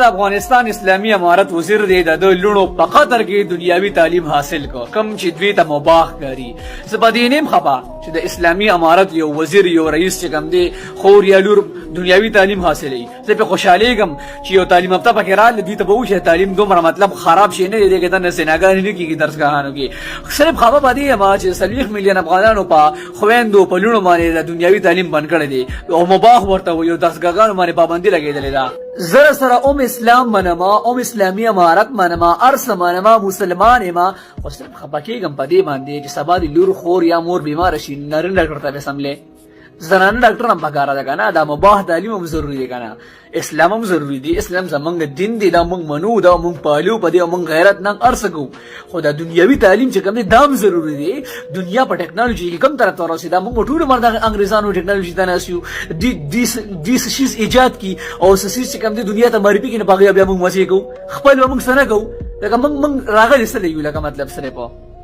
د افغانستان اسلامي امارت وزیر دی د لونو په قطر کې دنیاوي تعلیم حاصل کو کم چې دوی ته مباح کاری زبدینم خبا چې د اسلامي امارت یو وزیر یو رئیس چې کوم دی خور یا لور دنیاوي تعلیم حاصلې زه په خوشاله ګم چې یو تعلیم یافته پکې را دوی ته به وشه تعلیم دومره مطلب خراب شي نه دی کې د سیناګان نه کیږي درسګاهانو کې صرف خبر باندې ما چې 30 میلیون افغانانو په خويندو په لونو باندې د دنیاوي تعلیم بند کړی دی او مباح ورته یو درسګاهانو باندې پابندي لګیدلې ده زره سره اسلام منما اسلامی امارت منما ارس منما مسلمان ما او صرف خپکیګم په دې باندې چې سبا د لور خور یا مور بیمار شي نرن ډاکټر ته سملې زنانه ډاکټر هم پکاره ده کنه دا مباح تعلیم هم ضروری دی کنه اسلام هم ضروری دی اسلام زمونږ دین دی دا مونږ منو دا مونږ پالو په دې مونږ غیرت نه ارسګو خو دا دنیوي تعلیم چې کوم دی دام ضروری دی دنیا په ټیکنالوژي کې کوم طرف ته ورسېدا دا مونږ ټول مرده انګريزانو ټیکنالوژي ته ناسیو دي شیز ایجاد کی او سیس چې کوم دی دنیا ته معرفي کې نه پاګیا بیا مونږ مسې کو خپل مونږ سره کو دا مونږ راغلی سره یو لکه مطلب سره په